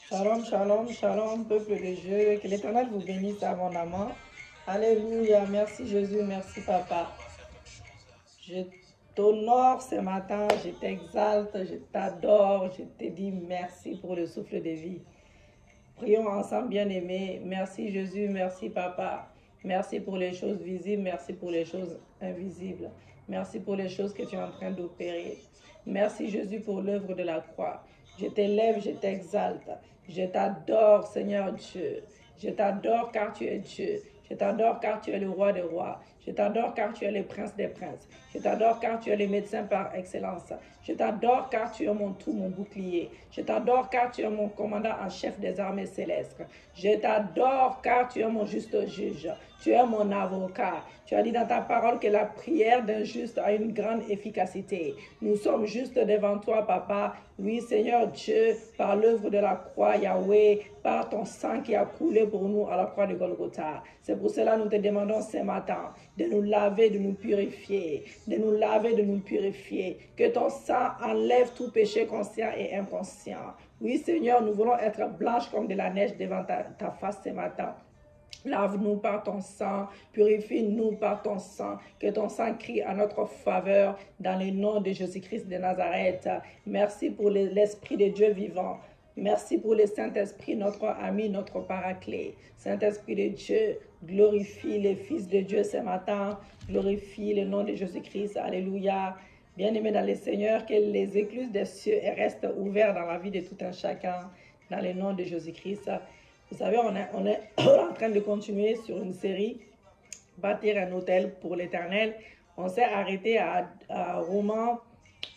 Shalom, shalom, shalom, peuple de Dieu. Que l'Éternel vous bénisse abondamment. Alléluia. Merci Jésus, merci Papa. Je t'honore ce matin, je t'exalte, je t'adore, je te dis merci pour le souffle de vie. Prions ensemble, bien-aimés. Merci Jésus, merci Papa. Merci pour les choses visibles, merci pour les choses invisibles. Merci pour les choses que tu es en train d'opérer. Merci Jésus pour l'œuvre de la croix. Je t'élève, je t'exalte. Je t'adore, Seigneur Dieu. Je t'adore car tu es Dieu. Je t'adore car tu es le roi des rois. Je t'adore car tu es le prince des princes. Je t'adore car tu es le médecin par excellence. Je t'adore car tu es mon tout, mon bouclier. Je t'adore car tu es mon commandant en chef des armées célestes. Je t'adore car tu es mon juste juge. Tu es mon avocat. Tu as dit dans ta parole que la prière d'un juste a une grande efficacité. Nous sommes juste devant toi, Papa. Oui, Seigneur Dieu, par l'œuvre de la croix, Yahweh, par ton sang qui a coulé pour nous à la croix de Golgotha. C'est pour cela que nous te demandons ce matin de nous laver, de nous purifier, de nous laver, de nous purifier. Que ton sang enlève tout péché conscient et inconscient. Oui, Seigneur, nous voulons être blanches comme de la neige devant ta face ce matin. Lave-nous par ton sang, purifie-nous par ton sang, que ton sang crie à notre faveur dans le nom de Jésus-Christ de Nazareth. Merci pour l'Esprit de Dieu vivant. Merci pour le Saint-Esprit, notre ami, notre paraclet. Saint-Esprit de Dieu, glorifie les fils de Dieu ce matin. Glorifie le nom de Jésus-Christ. Alléluia. Bien-aimés dans le Seigneur, que les écluses des cieux restent ouvertes dans la vie de tout un chacun, dans le nom de Jésus-Christ. Vous savez, on est en train de continuer sur une série, Bâtir un hôtel pour l'Éternel. On s'est arrêté à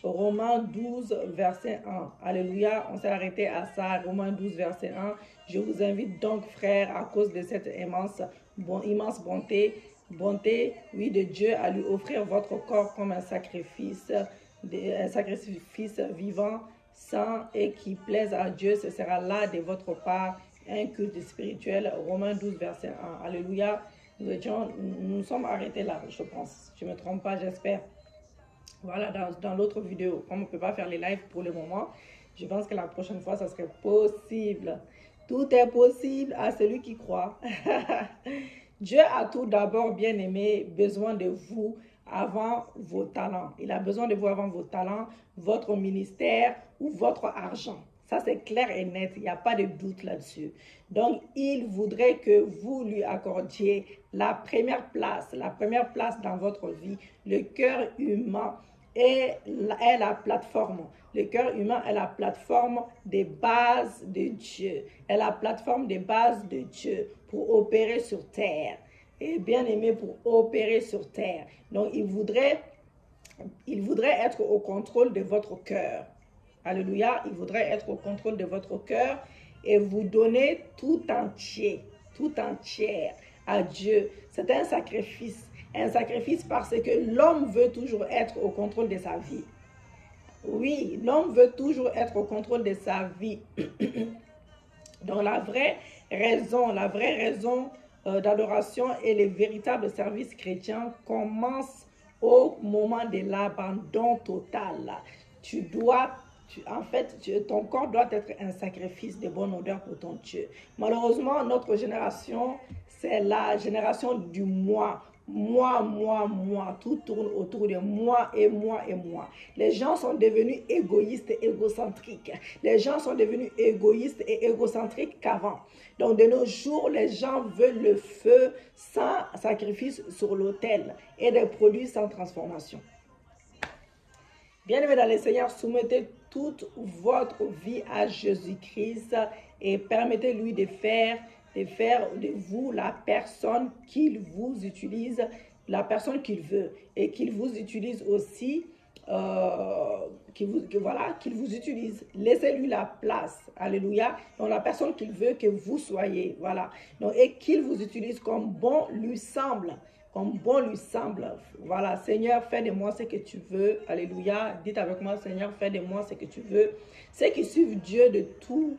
Romains 12, verset 1. Alléluia, on s'est arrêté à ça, Romains 12, verset 1. Je vous invite donc, frères, à cause de cette immense bonté, oui, de Dieu, à lui offrir votre corps comme un sacrifice vivant, saint et qui plaise à Dieu. Ce sera là de votre part un culte spirituel. Romains 12, verset 1. Alléluia. Nous sommes arrêtés là, je pense. Je ne me trompe pas, j'espère. Voilà, dans l'autre vidéo. Comme on ne peut pas faire les lives pour le moment, je pense que la prochaine fois, ça serait possible. Tout est possible à celui qui croit. Dieu a tout d'abord, bien aimé, besoin de vous avant vos talents. Il a besoin de vous avant vos talents, votre ministère ou votre argent. Ça, c'est clair et net. Il n'y a pas de doute là-dessus. Donc, il voudrait que vous lui accordiez la première place dans votre vie. Le cœur humain est la plateforme. Le cœur humain est la plateforme des bases de Dieu. Est la plateforme des bases de Dieu pour opérer sur terre. Et bien aimé, pour opérer sur terre. Donc, il voudrait être au contrôle de votre cœur. Alléluia, il voudrait être au contrôle de votre cœur et vous donner tout entière à Dieu. C'est un sacrifice parce que l'homme veut toujours être au contrôle de sa vie. Oui, l'homme veut toujours être au contrôle de sa vie. Donc la vraie raison d'adoration et le véritable service chrétien commence au moment de l'abandon total. Ton corps doit être un sacrifice de bonne odeur pour ton Dieu. Malheureusement, notre génération, c'est la génération du moi. Moi. Tout tourne autour de moi et moi et moi. Les gens sont devenus égoïstes et égocentriques. Les gens sont devenus égoïstes et égocentriques qu'avant. Donc, de nos jours, les gens veulent le feu sans sacrifice sur l'autel et des produits sans transformation. Bien-aimés dans le Seigneur, soumettez toute votre vie à Jésus-Christ et permettez-lui de faire de vous la personne qu'il vous utilise, la personne qu'il veut, et qu'il vous utilise aussi, qu'il vous utilise. Laissez-lui la place, alléluia, dans la personne qu'il veut que vous soyez, voilà. Donc, et qu'il vous utilise comme bon lui semble. Voilà, Seigneur, fais de moi ce que tu veux. Alléluia. Dites avec moi, Seigneur, fais de moi ce que tu veux. Ceux qui suivent Dieu de tout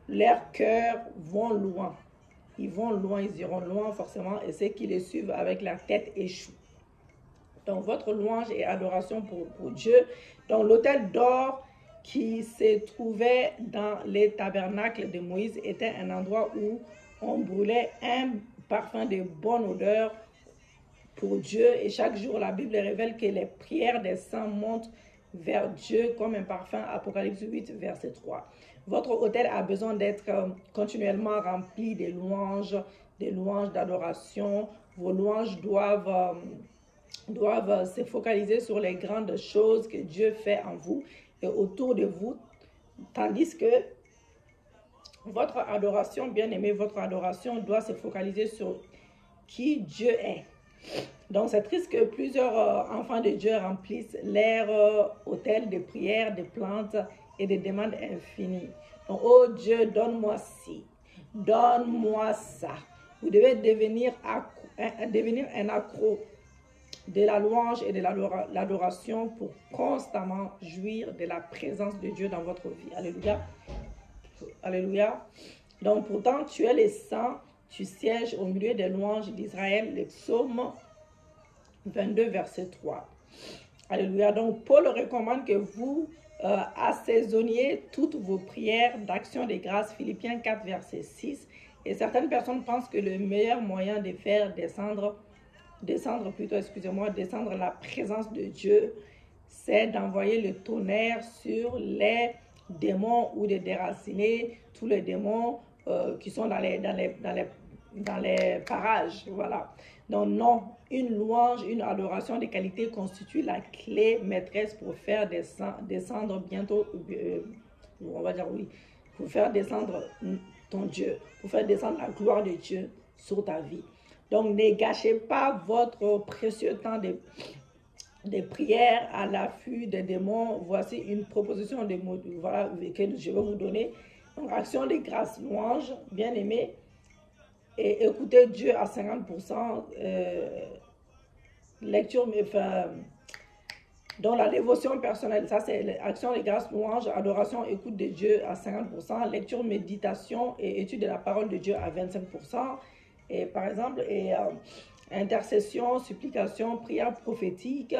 leur cœur vont loin. Ils vont loin, ils iront loin forcément. Et ceux qui les suivent avec la tête échouent. Donc, votre louange et adoration pour Dieu. Donc, l'autel d'or qui se trouvait dans les tabernacles de Moïse était un endroit où on brûlait un parfum de bonne odeur pour Dieu. Et chaque jour, la Bible révèle que les prières des saints montent vers Dieu comme un parfum. Apocalypse 8, verset 3. Votre autel a besoin d'être continuellement rempli des louanges d'adoration. Vos louanges doivent se focaliser sur les grandes choses que Dieu fait en vous et autour de vous, tandis que votre adoration, bien aimé, votre adoration doit se focaliser sur qui Dieu est. Donc, c'est triste que plusieurs enfants de Dieu remplissent leur autel de prières, de plaintes et de demandes infinies. Donc, oh Dieu, donne-moi ci, donne-moi ça. Vous devez devenir un accro de la louange et de l'adoration pour constamment jouir de la présence de Dieu dans votre vie. Alléluia. Alléluia. Donc, pourtant, tu es le saint, tu sièges au milieu des louanges d'Israël, le psaume 22, verset 3. Alléluia. Donc, Paul recommande que vous assaisonniez toutes vos prières d'action de grâce, Philippiens 4, verset 6. Et certaines personnes pensent que le meilleur moyen de faire descendre la présence de Dieu, c'est d'envoyer le tonnerre sur les démons ou de déraciner tous les démons qui sont dans les parages. Voilà. Donc non, une louange, une adoration de qualité constitue la clé maîtresse pour faire descendre bientôt, on va dire oui, pour faire descendre ton Dieu, pour faire descendre la gloire de Dieu sur ta vie. Donc ne gâchez pas votre précieux temps de prière à l'affût des démons. Voici une proposition de mots, voilà, que je vais vous donner. Donc, action de grâce, louange, bien aimé, et écoutez Dieu à 50%, lecture, dans la dévotion personnelle, ça c'est action de grâce, louange, adoration, écoute de Dieu à 50%, lecture, méditation et étude de la parole de Dieu à 25%, et par exemple, intercession, supplication, prière prophétique,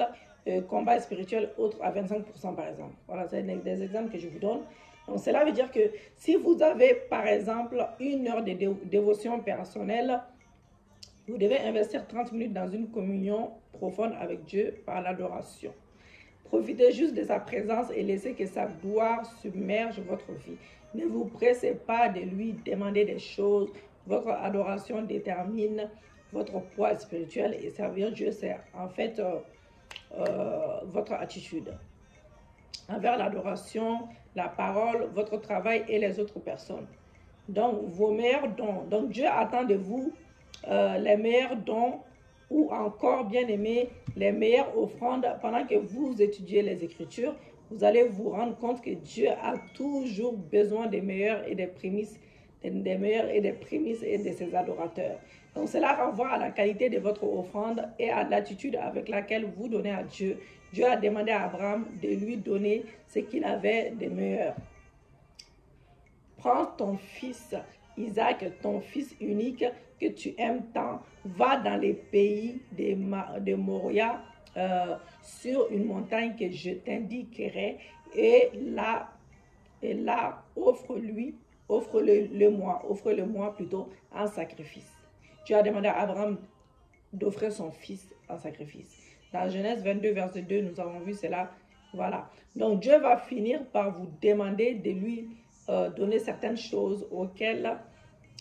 combat spirituel, autre à 25% par exemple. Voilà, c'est des exemples que je vous donne. Donc, cela veut dire que si vous avez par exemple 1 heure de dévotion personnelle, vous devez investir 30 minutes dans une communion profonde avec Dieu par l'adoration. Profitez juste de sa présence et laissez que sa gloire submerge votre vie. Ne vous pressez pas de lui demander des choses. Votre adoration détermine votre poids spirituel et servir Dieu, c'est en fait votre attitude envers l'adoration, la parole, votre travail et les autres personnes. Donc, vos meilleurs dons. Donc, Dieu attend de vous les meilleurs dons ou encore, bien aimé, les meilleures offrandes. Pendant que vous étudiez les Écritures, vous allez vous rendre compte que Dieu a toujours besoin des meilleurs et des prémices, et de ses adorateurs. Donc, cela renvoie à la qualité de votre offrande et à l'attitude avec laquelle vous donnez à Dieu. Dieu a demandé à Abraham de lui donner ce qu'il avait de meilleur. Prends ton fils Isaac, ton fils unique que tu aimes tant, va dans les pays de Moria, sur une montagne que je t'indiquerai, et là offre-le-moi plutôt en sacrifice. Dieu a demandé à Abraham d'offrir son fils en sacrifice. Dans Genèse 22, verset 2, nous avons vu cela. Voilà. Donc, Dieu va finir par vous demander de lui donner certaines choses auxquelles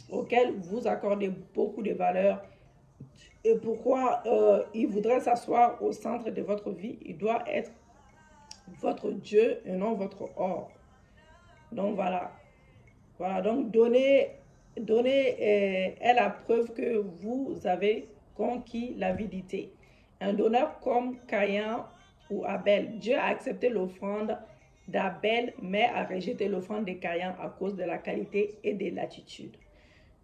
vous accordez beaucoup de valeur. Et pourquoi il voudrait s'asseoir au centre de votre vie? Il doit être votre Dieu et non votre or. Donc, voilà. Voilà. Donc, donner est la preuve que vous avez conquis l'avidité. Un donneur comme Caïn ou Abel, Dieu a accepté l'offrande d'Abel, mais a rejeté l'offrande de Caïn à cause de la qualité et de l'attitude.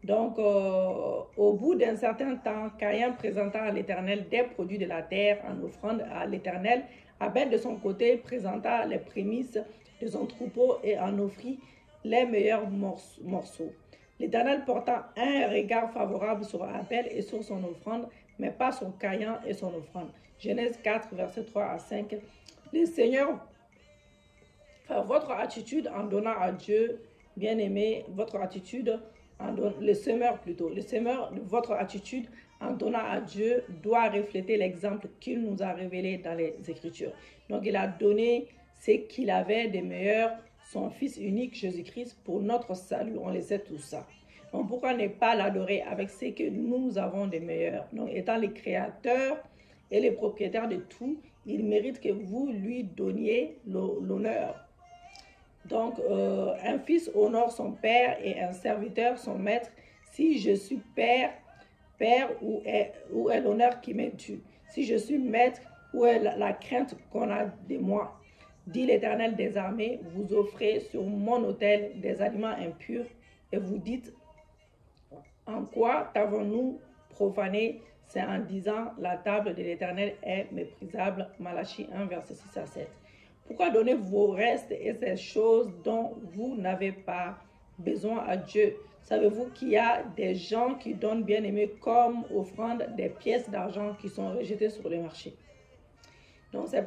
Donc, au bout d'un certain temps, Caïn présenta à l'Éternel des produits de la terre en offrande à l'Éternel. Abel, de son côté, présenta les prémices de son troupeau et en offrit les meilleurs morceaux. L'Éternel porta un regard favorable sur Abel et sur son offrande, mais pas sur Caïn et son offrande. Genèse 4, versets 3 à 5. Le Seigneur enfin, votre attitude en donnant à Dieu, bien aimé, votre attitude, le semeur plutôt, votre attitude en donnant à Dieu doit refléter l'exemple qu'il nous a révélé dans les Écritures. Donc, il a donné ce qu'il avait de meilleur, son Fils unique, Jésus-Christ, pour notre salut. On le sait tout ça. Donc, pourquoi ne pas l'adorer avec ce que nous avons de meilleur? Donc, étant les créateurs et les propriétaires de tout, il mérite que vous lui donniez l'honneur. Donc, un fils honore son père et un serviteur son maître. Si je suis père, où est l'honneur qui m'est dû? Si je suis maître, où est la crainte qu'on a de moi? Dit l'Éternel des armées, vous offrez sur mon autel des aliments impurs et vous dites, en quoi t'avons-nous profané? C'est en disant, la table de l'Éternel est méprisable. Malachie 1, verset 6 à 7. Pourquoi donner vos restes et ces choses dont vous n'avez pas besoin à Dieu? Savez-vous qu'il y a des gens qui donnent, bien aimé, comme offrande des pièces d'argent qui sont rejetées sur le marché? Donc c'est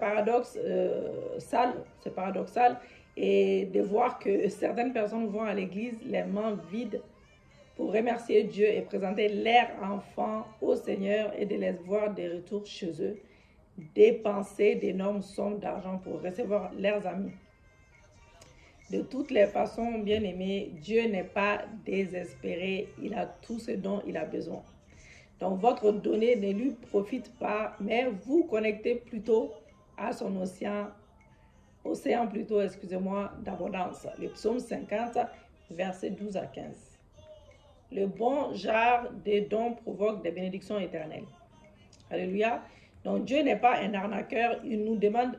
paradoxal et de voir que certaines personnes vont à l'église les mains vides pour remercier Dieu et présenter leurs enfants au Seigneur et de les voir de retour chez eux, dépenser d'énormes sommes d'argent pour recevoir leurs amis. De toutes les façons, bien aimé, Dieu n'est pas désespéré, il a tout ce dont il a besoin. Donc votre donnée ne lui profite pas, mais vous connectez plutôt à son océan d'abondance. Le psaume 50, versets 12 à 15. Le bon genre des dons provoque des bénédictions éternelles. Alléluia. Donc Dieu n'est pas un arnaqueur, il nous demande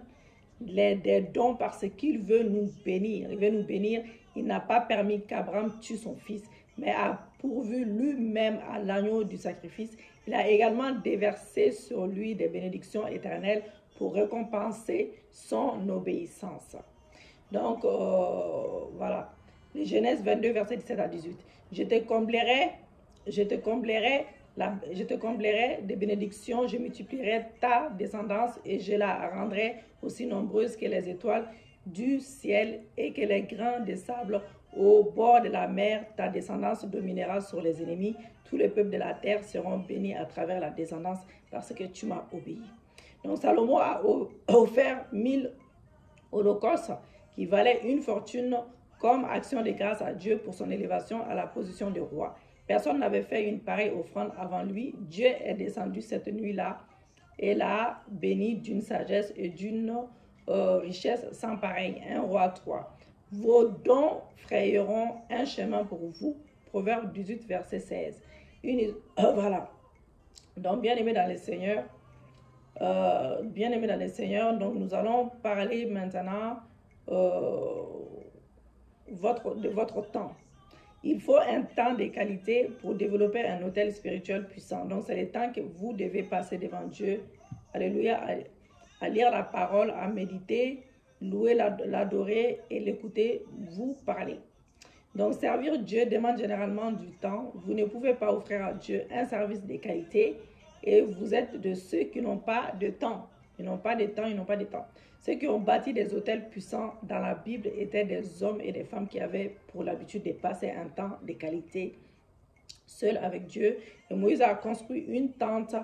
des dons parce qu'il veut nous bénir. Il veut nous bénir. Il n'a pas permis qu'Abraham tue son fils, mais a pourvu lui-même à l'agneau du sacrifice. Il a également déversé sur lui des bénédictions éternelles pour récompenser son obéissance. Donc, voilà. Genèse 22, verset 17 à 18. Je te comblerai de bénédictions, je multiplierai ta descendance et je la rendrai aussi nombreuse que les étoiles du ciel et que les grains de sable au bord de la mer. Ta descendance dominera sur les ennemis. Tous les peuples de la terre seront bénis à travers la descendance parce que tu m'as obéi. Donc Salomon a offert 1000 holocaustes qui valaient une fortune comme action de grâce à Dieu pour son élévation à la position de roi. Personne n'avait fait une pareille offrande avant lui. Dieu est descendu cette nuit-là et l'a béni d'une sagesse et d'une richesse sans pareil. 1 Roi 3. Vos dons frayeront un chemin pour vous. Proverbe 18, verset 16. Voilà. Donc, bien-aimés dans le Seigneur, donc nous allons parler maintenant de votre temps. Il faut un temps de qualité pour développer un autel spirituel puissant. Donc, c'est le temps que vous devez passer devant Dieu. Alléluia. À lire la parole, à méditer, louer, l'adorer et l'écouter vous parler. Donc, servir Dieu demande généralement du temps. Vous ne pouvez pas offrir à Dieu un service de qualité et vous êtes de ceux qui n'ont pas de temps. Ils n'ont pas de temps. Ceux qui ont bâti des hôtels puissants dans la Bible étaient des hommes et des femmes qui avaient pour l'habitude de passer un temps de qualité seul avec Dieu. Et Moïse a construit une tente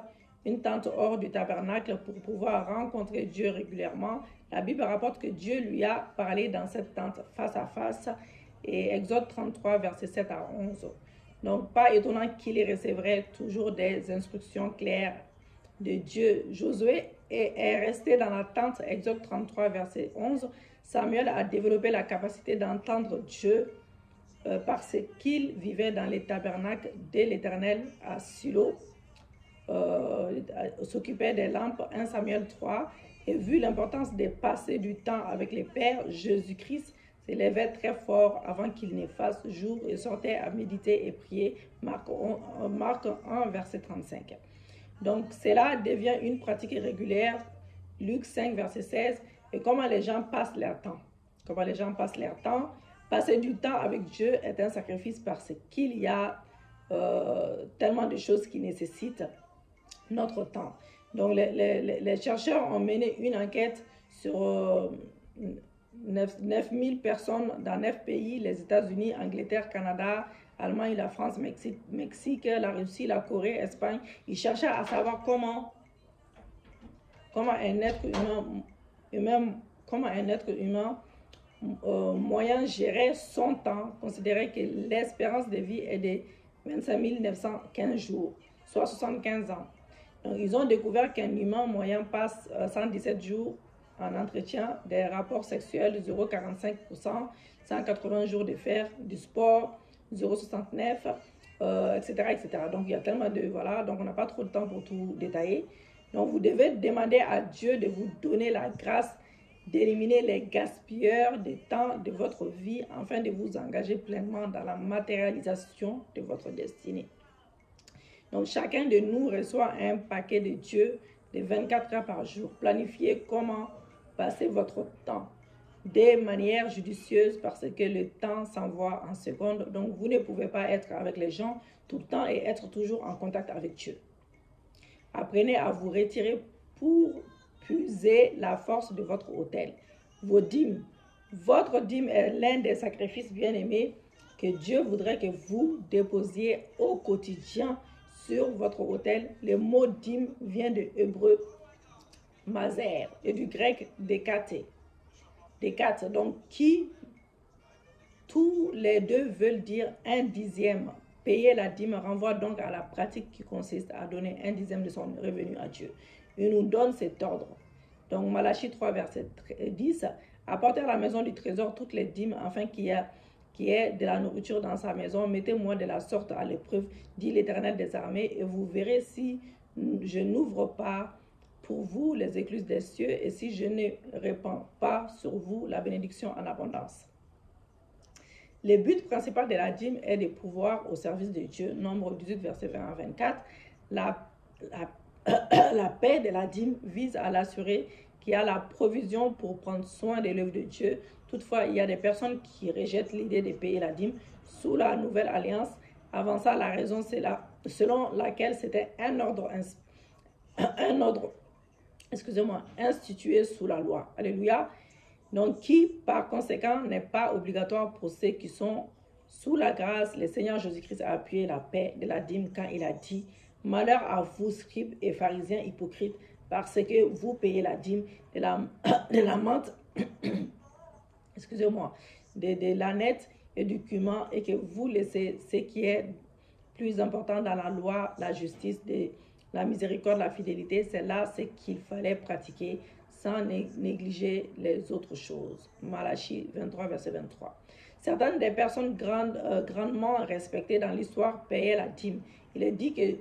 hors du tabernacle pour pouvoir rencontrer Dieu régulièrement. La Bible rapporte que Dieu lui a parlé dans cette tente face à face. Et Exode 33, versets 7 à 11. Donc, pas étonnant qu'il recevrait toujours des instructions claires de Dieu. Josué est resté dans la tente, Exode 33, verset 11. Samuel a développé la capacité d'entendre Dieu parce qu'il vivait dans les tabernacles de l'Éternel à Silo, s'occupait des lampes, 1 Samuel 3. Et vu l'importance de passer du temps avec les pères, Jésus-Christ s'élevait très fort avant qu'il ne fasse jour et sortait à méditer et prier, Marc 1, verset 35. Donc, cela devient une pratique régulière, Luc 5, verset 16, et comment les gens passent leur temps. Passer du temps avec Dieu est un sacrifice parce qu'il y a tellement de choses qui nécessitent notre temps. Donc, les chercheurs ont mené une enquête sur 9 000 personnes dans 9 pays, les États-Unis, Angleterre, Canada, Allemagne, la France, Mexique, la Russie, la Corée, Espagne. Ils cherchaient à savoir comment un être humain moyen gérait son temps, considérait que l'espérance de vie est de 25 915 jours, soit 75 ans. Donc, ils ont découvert qu'un humain moyen passe 117 jours en entretien, des rapports sexuels 0,45%, 180 jours de fer, du sport 0,69, etc., etc. Donc, il y a tellement de... Voilà, donc on n'a pas trop de temps pour tout détailler. Donc, vous devez demander à Dieu de vous donner la grâce d'éliminer les gaspilleurs de temps de votre vie afin de vous engager pleinement dans la matérialisation de votre destinée. Donc, chacun de nous reçoit un paquet de Dieu de 24 heures par jour. Planifiez comment passer votre temps de manière judicieuse parce que le temps s'envoie en secondes. Donc, vous ne pouvez pas être avec les gens tout le temps et être toujours en contact avec Dieu. Apprenez à vous retirer pour puiser la force de votre autel. Vos dîmes. Votre dîme est l'un des sacrifices bien-aimés que Dieu voudrait que vous déposiez au quotidien sur votre autel. Le mot dîme vient de hébreu mazer et du grec décaté. Décate, donc qui tous les deux veulent dire un dixième. Payer la dîme renvoie donc à la pratique qui consiste à donner un dixième de son revenu à Dieu. Il nous donne cet ordre. Donc Malachie 3, verset 10, apportez à la maison du trésor toutes les dîmes afin qu'il y ait de la nourriture dans sa maison. Mettez-moi de la sorte à l'épreuve, dit l'Éternel des armées, et vous verrez si je n'ouvre pas pour vous les écluses des cieux et si je ne répands pas sur vous la bénédiction en abondance. Le but principal de la dîme est de pouvoir au service de Dieu. Nombre 18, verset 20 à 24. La paix de la dîme vise à l'assurer qu'il y a la provision pour prendre soin de l'œuvre de Dieu. Toutefois, il y a des personnes qui rejettent l'idée de payer la dîme sous la nouvelle alliance. Avant ça, la raison, c'est selon laquelle c'était un ordre institué sous la loi. Alléluia. Donc, qui, par conséquent, n'est pas obligatoire pour ceux qui sont sous la grâce. Le Seigneur Jésus-Christ a appuyé la paix de la dîme quand il a dit « Malheur à vous, scribes et pharisiens hypocrites, parce que vous payez la dîme de la menthe, de l'ânette et du cumin, et que vous laissez ce qui est plus important dans la loi, la justice, la miséricorde, la fidélité. C'est là ce qu'il fallait pratiquer, sans négliger les autres choses. » Malachie 23, verset 23. Certaines des personnes grandement respectées dans l'histoire payaient la dîme. Il est dit que...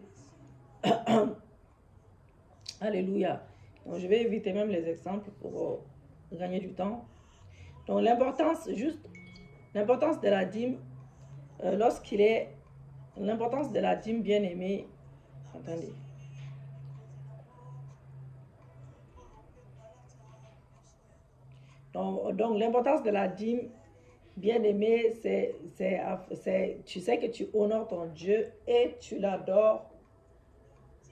Alléluia. Donc, je vais éviter même les exemples pour gagner du temps. Donc, l'importance de la dîme, l'importance de la dîme bien-aimée, attendez. Donc l'importance de la dîme, bien-aimé, tu sais que tu honores ton Dieu et tu l'adores.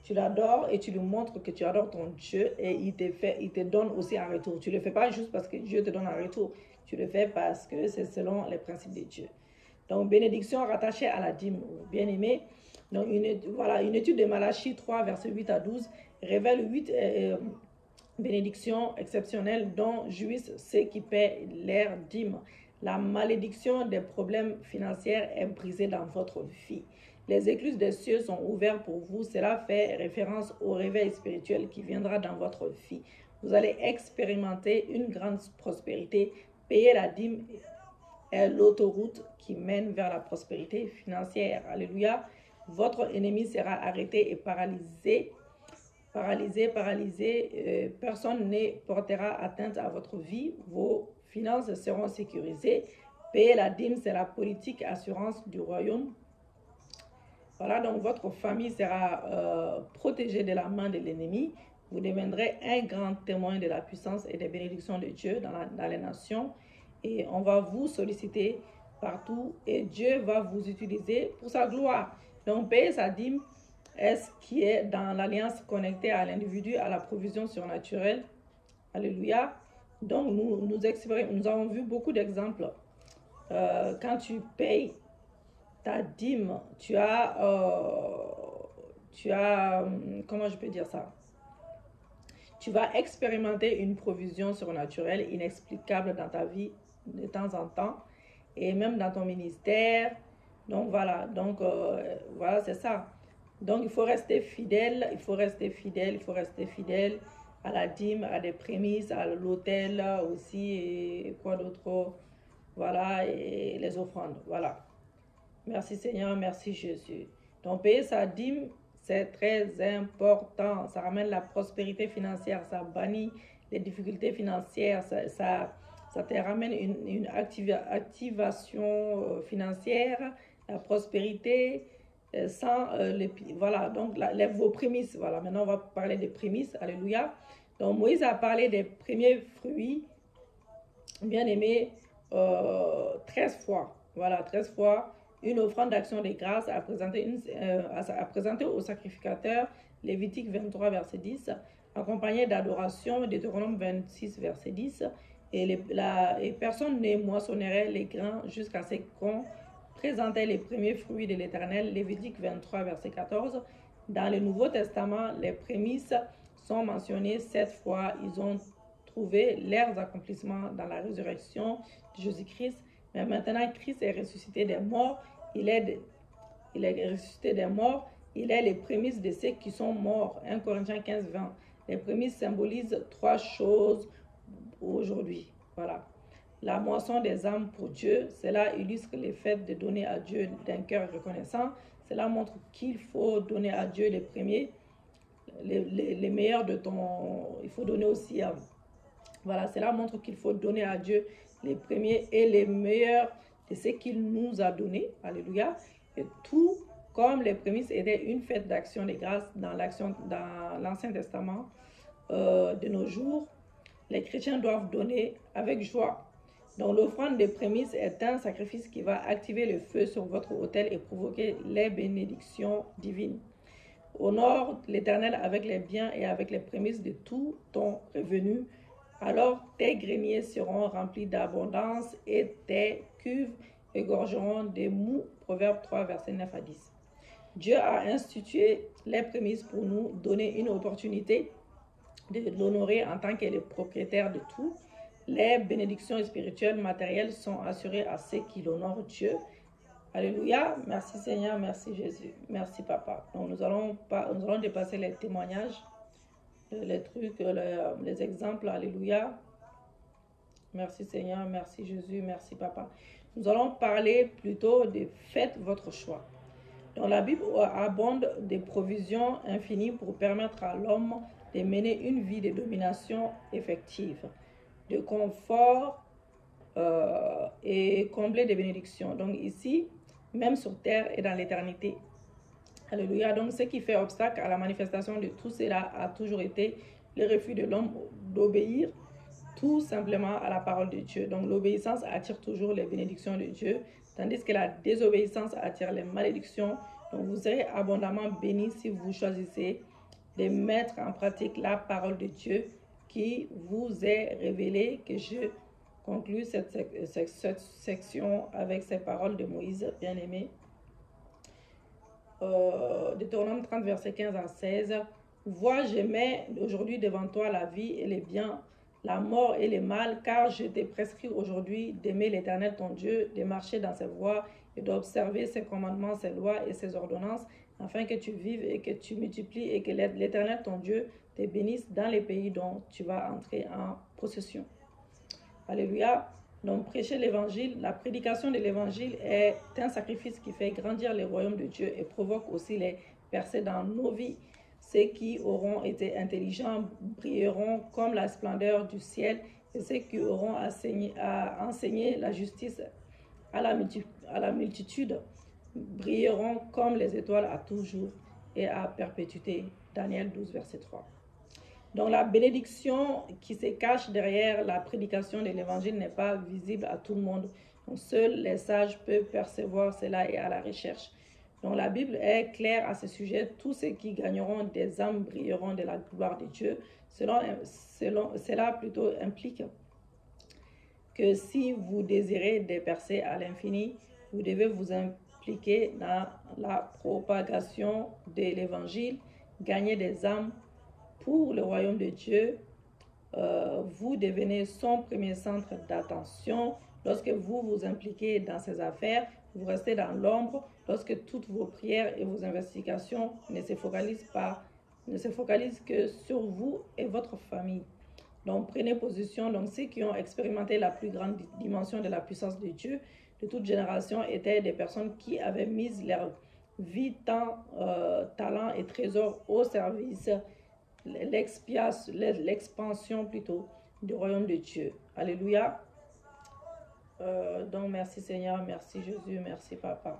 Tu l'adores et tu lui montres que tu adores ton Dieu et il te donne aussi un retour. Tu ne le fais pas juste parce que Dieu te donne un retour. Tu le fais parce que c'est selon les principes de Dieu. Donc, bénédiction rattachée à la dîme, bien-aimé. Donc, une étude de Malachie 3, verset 8 à 12 révèle 8 bénédictions exceptionnelles dont jouissent ceux qui paient leur dîme. La malédiction des problèmes financiers est brisée dans votre vie. Les écluses des cieux sont ouvertes pour vous. Cela fait référence au réveil spirituel qui viendra dans votre vie. Vous allez expérimenter une grande prospérité. Payer la dîme est l'autoroute qui mène vers la prospérité financière. Alléluia. Votre ennemi sera arrêté et paralysé. Personne ne portera atteinte à votre vie. Vos finances seront sécurisées. Payer la dîme, c'est la politique assurance du royaume. Voilà, donc votre famille sera protégée de la main de l'ennemi. Vous deviendrez un grand témoin de la puissance et des bénédictions de Dieu dans les nations. Et on va vous solliciter partout et Dieu va vous utiliser pour sa gloire. Donc, payer sa dîme est ce qui est dans l'alliance connectée à l'individu, à la provision surnaturelle. Alléluia. Donc, nous avons vu beaucoup d'exemples. Quand tu payes ta dîme, comment je peux dire ça? Tu vas expérimenter une provision surnaturelle inexplicable dans ta vie de temps en temps et même dans ton ministère. Donc voilà, voilà, c'est ça. Donc il faut rester fidèle, il faut rester fidèle, il faut rester fidèle à la dîme, à des prémices, à l'autel aussi et quoi d'autre. Voilà, et les offrandes. Voilà. Merci Seigneur, merci Jésus. Donc payer sa dîme, c'est très important. Ça ramène la prospérité financière, ça bannit les difficultés financières, ça te ramène une activation financière, la prospérité, voilà, donc vos prémices. Voilà, maintenant on va parler des prémices. Alléluia. Donc Moïse a parlé des premiers fruits, bien aimés, 13 fois. Voilà, 13 fois. Une offrande d'action des grâces à présenter au sacrificateur, Lévitique 23, verset 10, accompagné d'adoration, Deutéronome 26, verset 10. Et personne ne moissonnerait les grains jusqu'à ce qu'on présentait les premiers fruits de l'Éternel, Lévitique 23, verset 14. Dans le Nouveau Testament, les prémices sont mentionnées 7 fois. Ils ont trouvé leurs accomplissements dans la résurrection de Jésus-Christ. Mais maintenant, Christ est ressuscité des morts. Il est ressuscité des morts. Il est les prémices de ceux qui sont morts. 1 Corinthiens 15, 20. Les prémices symbolisent 3 choses aujourd'hui. Voilà. La moisson des âmes pour Dieu. Cela illustre le fait de donner à Dieu d'un cœur reconnaissant. Cela montre qu'il faut donner à Dieu les premiers, les meilleurs de ton... Il faut donner aussi à... Voilà, cela montre qu'il faut donner à Dieu les premiers et les meilleurs de ce qu'il nous a donné. Alléluia. Et tout comme les prémices étaient une fête d'action de grâce dans l'Ancien Testament, de nos jours, les chrétiens doivent donner avec joie. Donc l'offrande des prémices est un sacrifice qui va activer le feu sur votre autel et provoquer les bénédictions divines. Honore l'Éternel avec les biens et avec les prémices de tout ton revenu. Alors tes greniers seront remplis d'abondance et tes cuves égorgeront des mous. Proverbe 3, versets 9 à 10. Dieu a institué les prémices pour nous donner une opportunité de l'honorer en tant que le propriétaire de tout. Les bénédictions spirituelles, matérielles sont assurées à ceux qui l'honorent Dieu. Alléluia. Merci Seigneur, merci Jésus, merci Papa. Donc nous allons dépasser les témoignages, les trucs, les exemples. Alléluia. Merci Seigneur, merci Jésus, merci Papa. Nous allons parler plutôt de faites votre choix. Donc la Bible abonde des provisions infinies pour permettre à l'homme de mener une vie de domination effective, de confort et combler des bénédictions. Donc ici, même sur terre et dans l'éternité. Alléluia. Donc ce qui fait obstacle à la manifestation de tout cela a toujours été le refus de l'homme d'obéir tout simplement à la parole de Dieu. Donc l'obéissance attire toujours les bénédictions de Dieu, tandis que la désobéissance attire les malédictions. Donc vous serez abondamment bénis si vous choisissez de mettre en pratique la parole de Dieu qui vous est révélée. Que je conclue cette section avec ces paroles de Moïse, bien-aimé. Deutéronome 30, verset 15 à 16. Vois, je mets aujourd'hui devant toi la vie et les biens, la mort et le mal, car je t'ai prescrit aujourd'hui d'aimer l'Éternel ton Dieu, de marcher dans ses voies et d'observer ses commandements, ses lois et ses ordonnances, afin que tu vives et que tu multiplies et que l'Éternel ton Dieu te bénisse dans les pays dont tu vas entrer en possession. Alléluia. Donc prêcher l'évangile, la prédication de l'évangile est un sacrifice qui fait grandir le royaume de Dieu et provoque aussi les percées dans nos vies. Ceux qui auront été intelligents brilleront comme la splendeur du ciel, et ceux qui auront enseigné la justice à la multitude brilleront comme les étoiles à toujours et à perpétuité. Daniel 12, verset 3. Donc la bénédiction qui se cache derrière la prédication de l'évangile n'est pas visible à tout le monde. Donc seuls les sages peuvent percevoir cela et à la recherche. Donc la Bible est claire à ce sujet. Tous ceux qui gagneront des âmes brilleront de la gloire de Dieu. Cela plutôt implique que si vous désirez des percées à l'infini, vous devez vous impliquer dans la propagation de l'évangile, gagner des âmes pour le royaume de Dieu. Vous devenez son premier centre d'attention. Lorsque vous vous impliquez dans ces affaires, vous restez dans l'ombre. Lorsque toutes vos prières et vos investigations ne se focalisent que sur vous et votre famille. Donc, prenez position. Donc, ceux qui ont expérimenté la plus grande dimension de la puissance de Dieu de toute génération étaient des personnes qui avaient mis leur vie, temps, talent et trésors au service, l'expansion plutôt du royaume de Dieu. Alléluia. Donc, merci Seigneur, merci Jésus, merci Papa.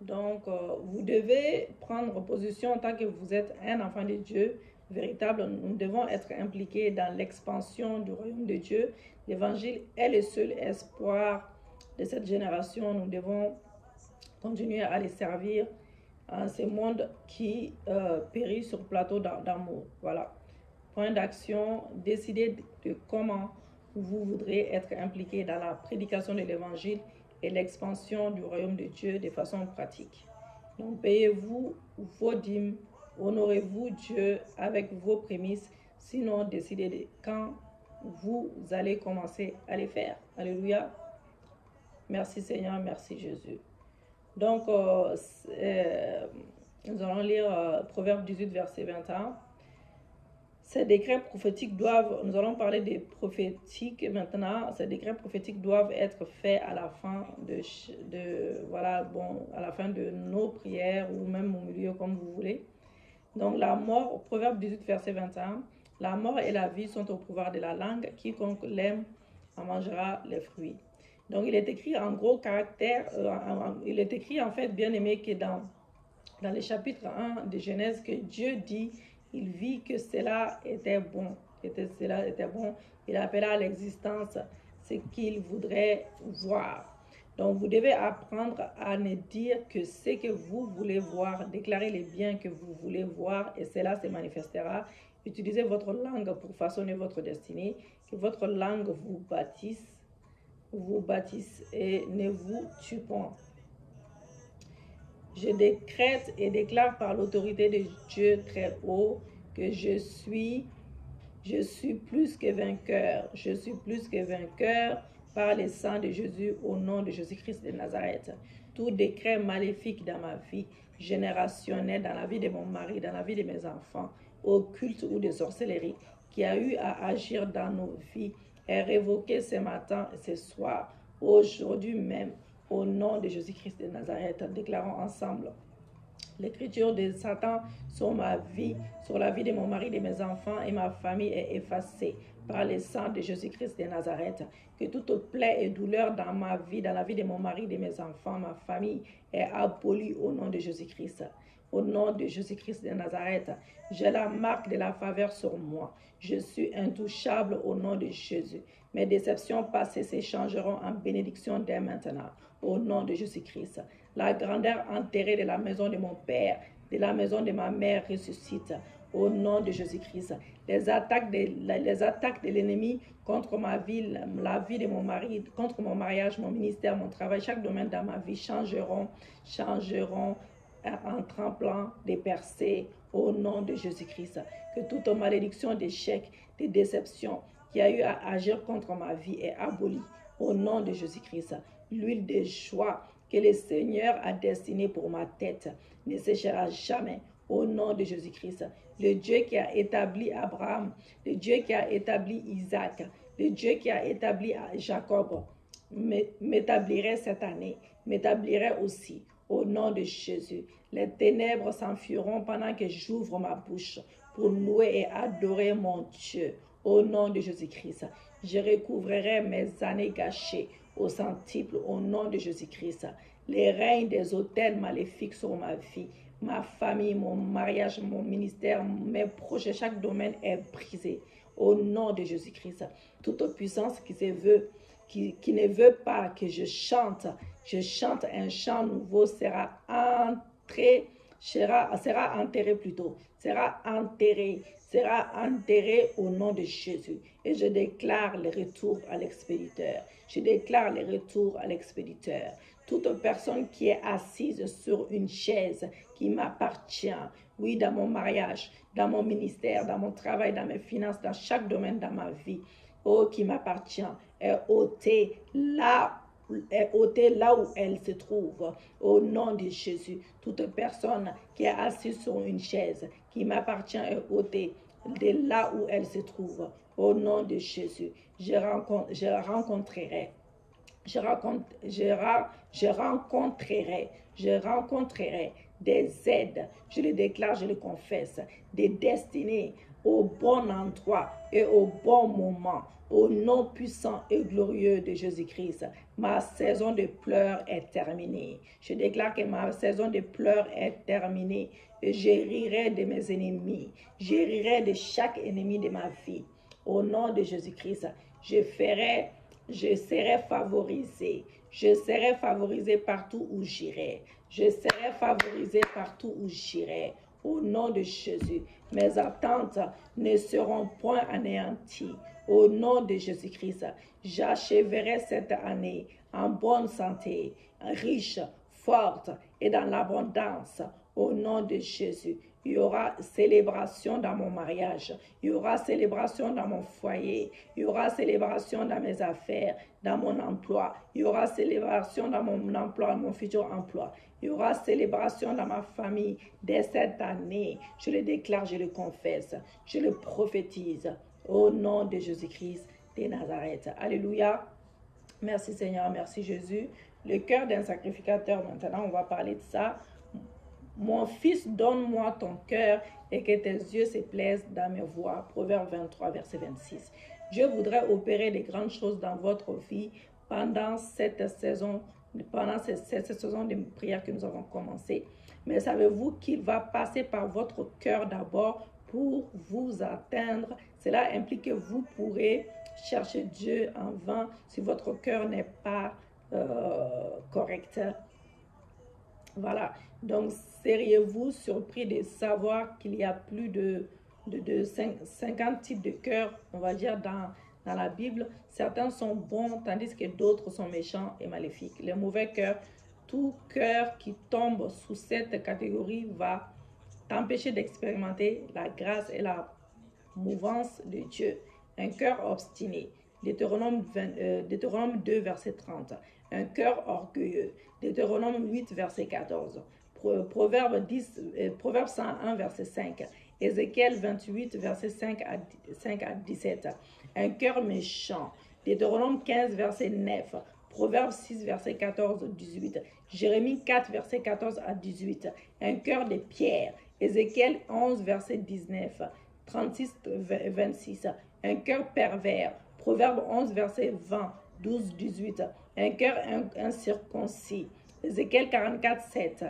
Donc, vous devez prendre position en tant que vous êtes un enfant de Dieu véritable. Nous devons être impliqués dans l'expansion du royaume de Dieu. L'évangile est le seul espoir de cette génération. Nous devons continuer à les servir en ce monde qui périt sur plateau d'amour. Voilà. Point d'action, décidez de comment vous voudrez être impliqué dans la prédication de l'évangile et l'expansion du royaume de Dieu de façon pratique. Donc, payez-vous vos dîmes, honorez-vous Dieu avec vos prémices, sinon décidez de quand vous allez commencer à les faire. Alléluia. Merci Seigneur, merci Jésus. Donc, nous allons lire Proverbe 18, verset 21. Ces décrets prophétiques doivent, nous allons parler des prophétiques maintenant, ces décrets prophétiques doivent être faits à la fin à la fin de nos prières ou même au milieu comme vous voulez. Donc la mort, Proverbe 18, verset 21, la mort et la vie sont au pouvoir de la langue, quiconque l'aime en mangera les fruits. Donc il est écrit en gros caractère, il est écrit en fait bien aimé que dans le chapitre 1 de Genèse que Dieu dit, il vit que cela était bon. Il appela à l'existence ce qu'il voudrait voir. Donc, vous devez apprendre à ne dire que ce que vous voulez voir, déclarer les biens que vous voulez voir et cela se manifestera. Utilisez votre langue pour façonner votre destinée, que votre langue vous bâtisse et ne vous tue point. Je décrète et déclare par l'autorité de Dieu très haut que je suis plus que vainqueur. Je suis plus que vainqueur par le sang de Jésus au nom de Jésus-Christ de Nazareth. Tout décret maléfique dans ma vie, générationnel, dans la vie de mon mari, dans la vie de mes enfants, occulte ou de sorcellerie, qui a eu à agir dans nos vies, est révoqué ce matin et ce soir, aujourd'hui même. Au nom de Jésus-Christ de Nazareth, déclarons ensemble. L'écriture de Satan sur ma vie, sur la vie de mon mari, de mes enfants et ma famille est effacée par le sang de Jésus-Christ de Nazareth. Que toute plaie et douleur dans ma vie, dans la vie de mon mari, de mes enfants, ma famille est abolie au nom de Jésus-Christ. Au nom de Jésus-Christ de Nazareth, j'ai la marque de la faveur sur moi. Je suis intouchable au nom de Jésus. Mes déceptions passées s'échangeront en bénédiction dès maintenant. Au nom de Jésus-Christ. La grandeur enterrée de la maison de mon père, de la maison de ma mère ressuscite. Au nom de Jésus-Christ. Les attaques de l'ennemi contre ma vie, la vie de mon mari, contre mon mariage, mon ministère, mon travail, chaque domaine dans ma vie changeront en tremblant des percées au nom de Jésus-Christ. Que toute malédiction d'échec, de déception qui a eu à agir contre ma vie est abolie au nom de Jésus-Christ. L'huile de joie que le Seigneur a destinée pour ma tête ne séchera jamais au nom de Jésus-Christ. Le Dieu qui a établi Abraham, le Dieu qui a établi Isaac, le Dieu qui a établi Jacob, m'établirait cette année, m'établirait aussi au nom de Jésus. Les ténèbres s'enfuiront pendant que j'ouvre ma bouche pour louer et adorer mon Dieu. Au nom de Jésus-Christ, je recouvrerai mes années gâchées au centuple au nom de Jésus-Christ. Les règnes des autels maléfiques sur ma vie, ma famille, mon mariage, mon ministère, mes projets, chaque domaine est brisé au nom de Jésus-Christ. Toute puissance qui ne veut pas que je chante un chant nouveau sera entrée sera enterré plutôt, sera enterré au nom de Jésus. Et je déclare le retour à l'expéditeur. Je déclare le retour à l'expéditeur. Toute personne qui est assise sur une chaise qui m'appartient, oui, dans mon mariage, dans mon ministère, dans mon travail, dans mes finances, dans chaque domaine de ma vie, oh, qui m'appartient, est ôtée là où elle se trouve, au nom de Jésus. Toute personne qui est assise sur une chaise qui m'appartient est ôtée de là où elle se trouve, au nom de Jésus. Je rencontrerai des aides, je le déclare, je le confesse, des destinées au bon endroit et au bon moment, au nom puissant et glorieux de Jésus-Christ. Ma saison de pleurs est terminée. Je déclare que ma saison de pleurs est terminée. Je rirai de mes ennemis. Je rirai de chaque ennemi de ma vie. Au nom de Jésus-Christ, je serai favorisé. Je serai favorisé partout où j'irai. Je serai favorisé partout où j'irai. Au nom de Jésus, mes attentes ne seront point anéanties. Au nom de Jésus-Christ, j'achèverai cette année en bonne santé, riche, forte et dans l'abondance. Au nom de Jésus, il y aura célébration dans mon mariage, il y aura célébration dans mon foyer, il y aura célébration dans mes affaires, dans mon emploi, il y aura célébration dans mon emploi, mon futur emploi, il y aura célébration dans ma famille dès cette année. Je le déclare, je le confesse, je le prophétise au nom de Jésus-Christ de Nazareth. Alléluia. Merci Seigneur, merci Jésus. Le cœur d'un sacrificateur, maintenant on va parler de ça. Mon fils, donne-moi ton cœur et que tes yeux se plaisent dans mes voies. Proverbe 23, verset 26. Dieu voudrait opérer de grandes choses dans votre vie pendant cette saison de prière que nous avons commencé. Mais savez-vous qu'il va passer par votre cœur d'abord pour vous atteindre? Cela implique que vous pourrez chercher Dieu en vain si votre cœur n'est pas correct. Voilà, donc seriez-vous surpris de savoir qu'il y a plus de 50 types de cœurs, on va dire, dans la Bible. Certains sont bons, tandis que d'autres sont méchants et maléfiques. Les mauvais cœurs, tout cœur qui tombe sous cette catégorie va t'empêcher d'expérimenter la grâce et la mouvance de Dieu. Un cœur obstiné. Deutéronome 2, verset 30. Un cœur orgueilleux. Deutéronome 8, verset 14. Proverbe 101, verset 5. Ézéchiel 28, verset 5 à 17. Un cœur méchant. Deutéronome 15, verset 9. Proverbe 6, verset 14 à 18. Jérémie 4, verset 14 à 18. Un cœur de pierre. Ézéchiel 11, verset 19. 36, 26. Un cœur pervers. Proverbe 11, verset 20, 12, 18. Un cœur incirconcis. Ézéchiel 44, 7.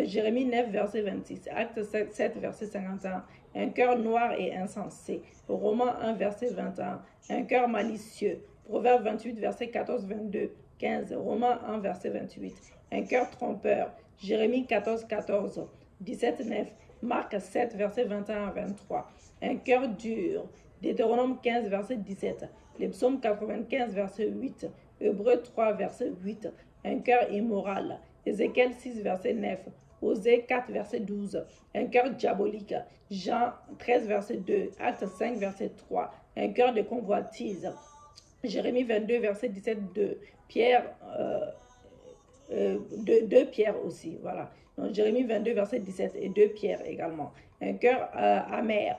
Jérémie 9, verset 26. Acte 7, verset 51. Un cœur noir et insensé. Romains 1, verset 21. Un cœur malicieux. Proverbe 28, verset 14, 22, 15. Romains 1, verset 28. Un cœur trompeur. Jérémie 14, 14. 17, 9. Marc 7, verset 21 à 23. Un cœur dur. Deutéronome 15, verset 17. Les psaumes 95, verset 8. Hébreux 3, verset 8. Un cœur immoral. Ézéchiel 6, verset 9. Osée 4, verset 12. Un cœur diabolique. Jean 13, verset 2. Acte 5, verset 3. Un cœur de convoitise. Jérémie 22, verset 17, 2. Pierre, 2 Pierre aussi, voilà. Donc Jérémie 22, verset 17 et 2 Pierre également. Un cœur amer.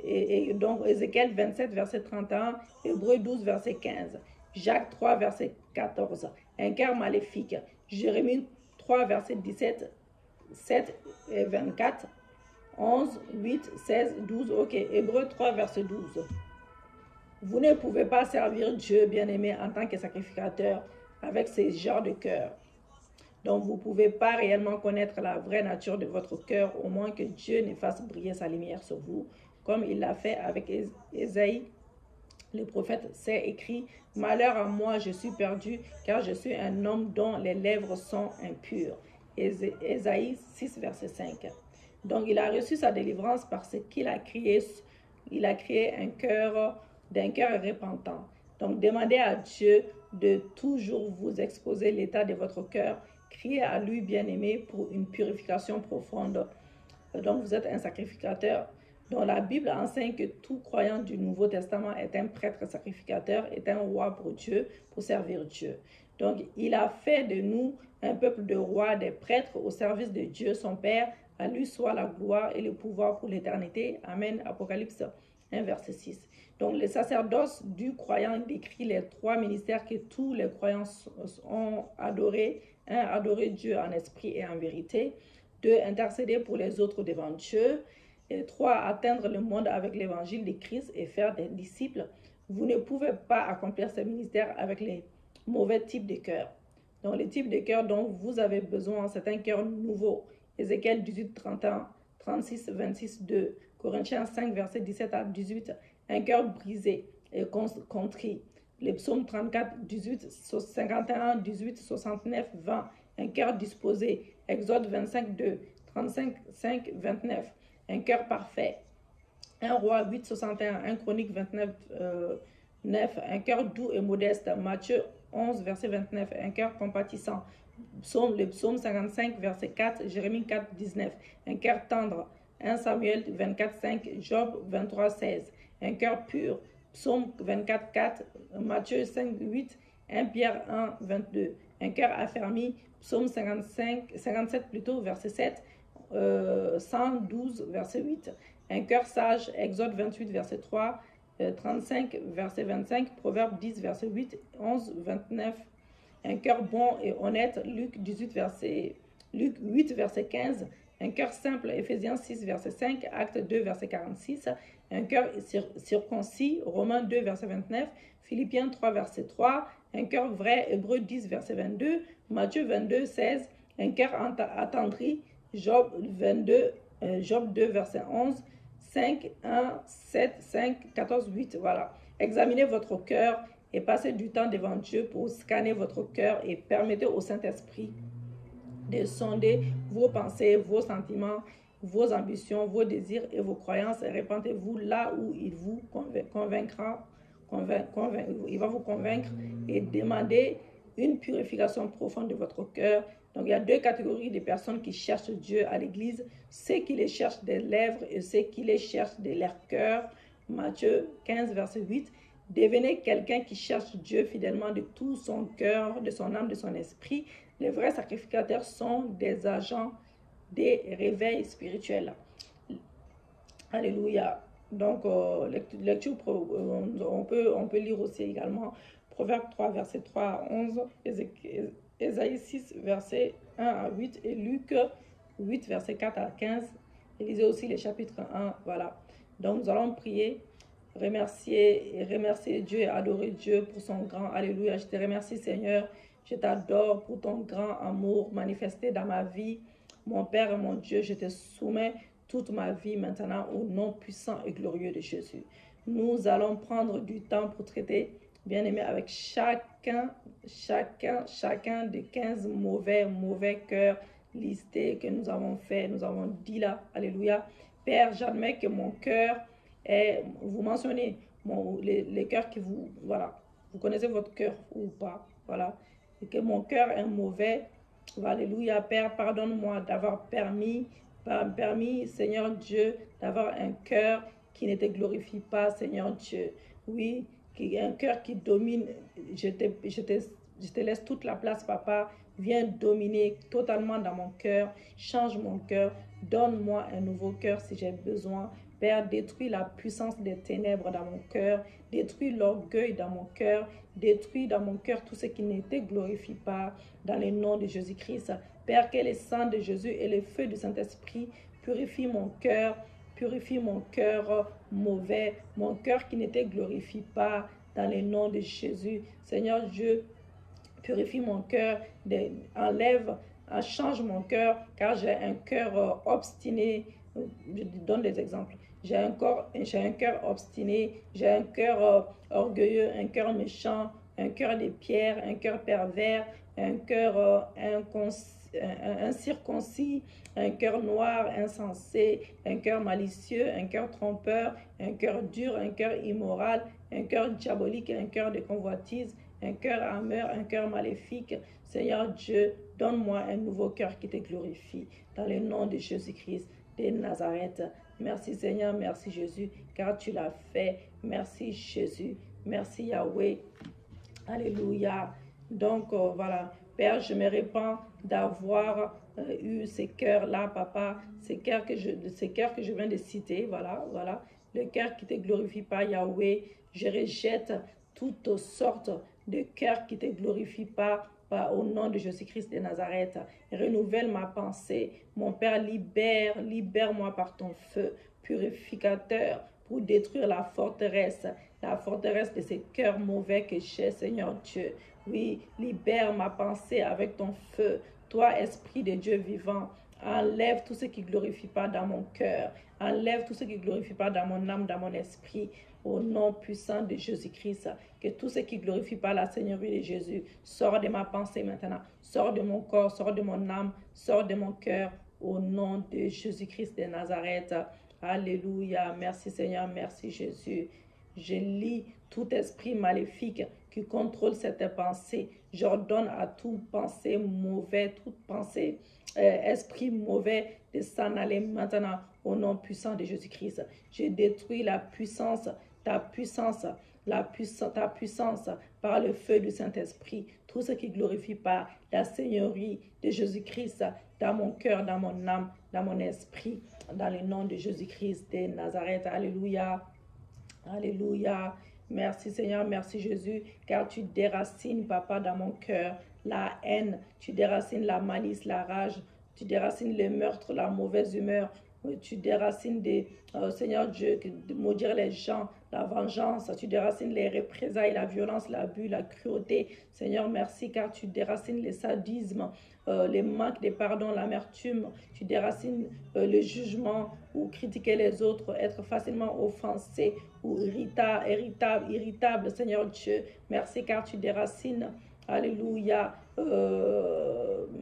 Et donc Ézéchiel 27, verset 31. Hébreux 12, verset 15. Jacques 3, verset 14. Un cœur maléfique. Jérémie 3, verset 17, 7 et 24. 11, 8, 16, 12. Ok, Hébreux 3, verset 12. Vous ne pouvez pas servir Dieu, bien-aimé, en tant que sacrificateur avec ce genre de cœur. Donc, vous ne pouvez pas réellement connaître la vraie nature de votre cœur, au moins que Dieu ne fasse briller sa lumière sur vous, comme il l'a fait avec Ésaïe. Le prophète s'est écrit « Malheur à moi, je suis perdu, car je suis un homme dont les lèvres sont impures. » Ésaïe 6, verset 5. Donc, il a reçu sa délivrance parce qu'il a créé d'un cœur repentant. Donc, demandez à Dieu de toujours vous exposer l'état de votre cœur. Criez à lui, bien-aimé, pour une purification profonde. Donc, vous êtes un sacrificateur. Donc, la Bible enseigne que tout croyant du Nouveau Testament est un prêtre sacrificateur, est un roi pour Dieu, pour servir Dieu. Donc, il a fait de nous un peuple de rois, des prêtres au service de Dieu, son Père. À lui soit la gloire et le pouvoir pour l'éternité. Amen. Apocalypse 1, verset 6. Donc, le sacerdoce du croyant décrit les trois ministères que tous les croyants ont adorés. 1. Adorer Dieu en esprit et en vérité. 2. Intercéder pour les autres devant Dieu. Et 3. Atteindre le monde avec l'évangile de Christ et faire des disciples. Vous ne pouvez pas accomplir ce ministère avec les mauvais types de cœur. Donc, le type de cœur dont vous avez besoin, c'est un cœur nouveau. Ézéchiel 18, 31, 36, 26, 2. Corinthiens 5, verset 17 à 18. Un cœur brisé et contrit. Les psaumes 34, 18, 51, 18, 69, 20. Un cœur disposé. Exode 25, 2, 35, 5, 29. Un cœur parfait. 1 Roi 8, 61, 1 Chronique 29, 9. Un cœur doux et modeste. Matthieu 11, verset 29. Un cœur compatissant. Le psaume 55, verset 4. Jérémie 4, 19. Un cœur tendre. 1 Samuel 24, 5. Job 23, 16. Un cœur pur. Psaume 24, 4. Matthieu 5, 8. 1 Pierre 1, 22. Un cœur affermi. Psaume 57 plutôt, verset 7. 112, verset 8. Un cœur sage. Exode 28, verset 3. 35, verset 25. Proverbe 10, verset 8. 11, 29. Un cœur bon et honnête. Luc 8, verset 15. Un cœur simple. Éphésiens 6, verset 5. Acte 2, verset 46. Un cœur circoncis. Romains 2, verset 29. Philippiens 3, verset 3. Un cœur vrai. Hébreux 10, verset 22. Matthieu 22, 16. Un cœur attendri. Job 2, verset 11. 5, 1, 7, 5, 14, 8. Voilà. Examinez votre cœur et passez du temps devant Dieu pour scanner votre cœur et permettez au Saint-Esprit de sonder vos pensées, vos sentiments, vos ambitions, vos désirs et vos croyances. Et répentez-vous là où il vous convaincra. Il va vous convaincre et demander une purification profonde de votre cœur. Donc, il y a deux catégories de personnes qui cherchent Dieu à l'église. Ceux qui les cherchent des lèvres et ceux qui les cherchent de leur cœur. Matthieu 15, verset 8. Devenez quelqu'un qui cherche Dieu fidèlement de tout son cœur, de son âme, de son esprit. Les vrais sacrificateurs sont des agents des réveils spirituels. Alléluia. Donc, lecture, on peut lire aussi également Proverbe 3, verset 3 à 11, Ésaïe 6, verset 1 à 8 et Luc 8, verset 4 à 15. Et lisez aussi les chapitres 1. Voilà. Donc, nous allons prier, remercier Dieu et adorer Dieu pour son grand. Alléluia. Je te remercie, Seigneur. Je t'adore pour ton grand amour manifesté dans ma vie. Mon Père et mon Dieu, je te soumets toute ma vie maintenant au nom puissant et glorieux de Jésus. Nous allons prendre du temps pour traiter, bien-aimé, avec chacun des 15 mauvais cœurs listés que nous avons fait, nous avons dit là. Alléluia. Père, j'admets que mon cœur est, vous mentionnez les cœurs qui vous, voilà, vous connaissez votre cœur ou pas, voilà, et que mon cœur est mauvais. Alléluia. Père, pardonne-moi d'avoir permis, Seigneur Dieu, d'avoir un cœur qui ne te glorifie pas, Seigneur Dieu. Oui, un cœur qui domine. Je te laisse toute la place, Papa. Viens dominer totalement dans mon cœur. Change mon cœur. Donne-moi un nouveau cœur si j'ai besoin. Père, détruis la puissance des ténèbres dans mon cœur. Détruis l'orgueil dans mon cœur. Détruis dans mon cœur tout ce qui ne te glorifie pas. Dans le nom de Jésus-Christ. Père, que le sang de Jésus et le feu du Saint-Esprit purifient mon cœur. Purifie mon cœur mauvais, mon cœur qui ne te glorifie pas, dans le nom de Jésus. Seigneur Dieu, purifie mon cœur, change mon cœur, car j'ai un cœur obstiné. Je donne des exemples. J'ai un cœur obstiné, j'ai un cœur orgueilleux, un cœur méchant, un cœur de pierre, un cœur pervers, un cœur incirconcis, un cœur noir, insensé, un cœur malicieux, un cœur trompeur, un cœur dur, un cœur immoral, un cœur diabolique, un cœur de convoitise, un cœur amer, un cœur maléfique. Seigneur Dieu, donne-moi un nouveau cœur qui te glorifie. Dans le nom de Jésus-Christ de Nazareth. Merci Seigneur, merci Jésus, car tu l'as fait. Merci Jésus, merci Yahweh. Alléluia. Donc voilà, Père, je me répands d'avoir eu ces cœurs-là, Papa, ces cœurs que je viens de citer, voilà, le cœur qui ne te glorifie pas, Yahweh. Je rejette toutes sortes de cœurs qui ne te glorifient pas, au nom de Jésus-Christ de Nazareth. Renouvelle ma pensée. Mon Père, libère-moi par ton feu purificateur pour détruire la forteresse de ces cœurs mauvais que j'ai, Seigneur Dieu. Oui, libère ma pensée avec ton feu. Toi, Esprit de Dieu vivant, enlève tout ce qui ne glorifie pas dans mon cœur. Enlève tout ce qui ne glorifie pas dans mon âme, dans mon esprit. Au nom puissant de Jésus-Christ, que tout ce qui ne glorifie pas la Seigneurie de Jésus sort de ma pensée maintenant. Sort de mon corps, sort de mon âme, sort de mon cœur. Au nom de Jésus-Christ de Nazareth. Alléluia. Merci Seigneur, merci Jésus. Je lis tout esprit maléfique qui contrôle cette pensée. J'ordonne à toute pensée mauvaise, toute pensée, esprit mauvais de s'en aller maintenant au nom puissant de Jésus-Christ. Je détruis la puissance, ta puissance par le feu du Saint-Esprit. Tout ce qui ne glorifie pas la Seigneurie de Jésus-Christ dans mon cœur, dans mon âme, dans mon esprit, dans le nom de Jésus-Christ de Nazareth. Alléluia. Alléluia. Merci Seigneur, merci Jésus, car tu déracines, Papa, dans mon cœur la haine, tu déracines la malice, la rage, tu déracines le meurtre, la mauvaise humeur, tu déracines Seigneur Dieu, de maudire les gens, la vengeance, tu déracines les représailles, la violence, l'abus, la cruauté. Seigneur, merci, car tu déracines les sadismes, les manques de pardon, l'amertume, tu déracines le jugement ou critiquer les autres, être facilement offensé ou irritable, Seigneur Dieu. Merci car tu déracines, alléluia,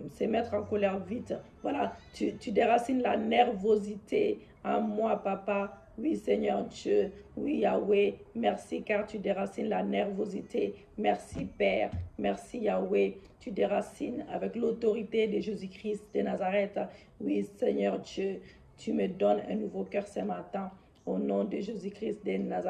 c'est mettre en colère vite. Voilà, tu déracines la nervosité en moi, Papa. Oui, Seigneur Dieu. Oui, Yahweh. Merci car tu déracines la nervosité. Merci, Père. Merci, Yahweh. Tu déracines avec l'autorité de Jésus-Christ de Nazareth. Oui, Seigneur Dieu. Tu me donnes un nouveau cœur ce matin. Au nom de Jésus-Christ de Nazareth.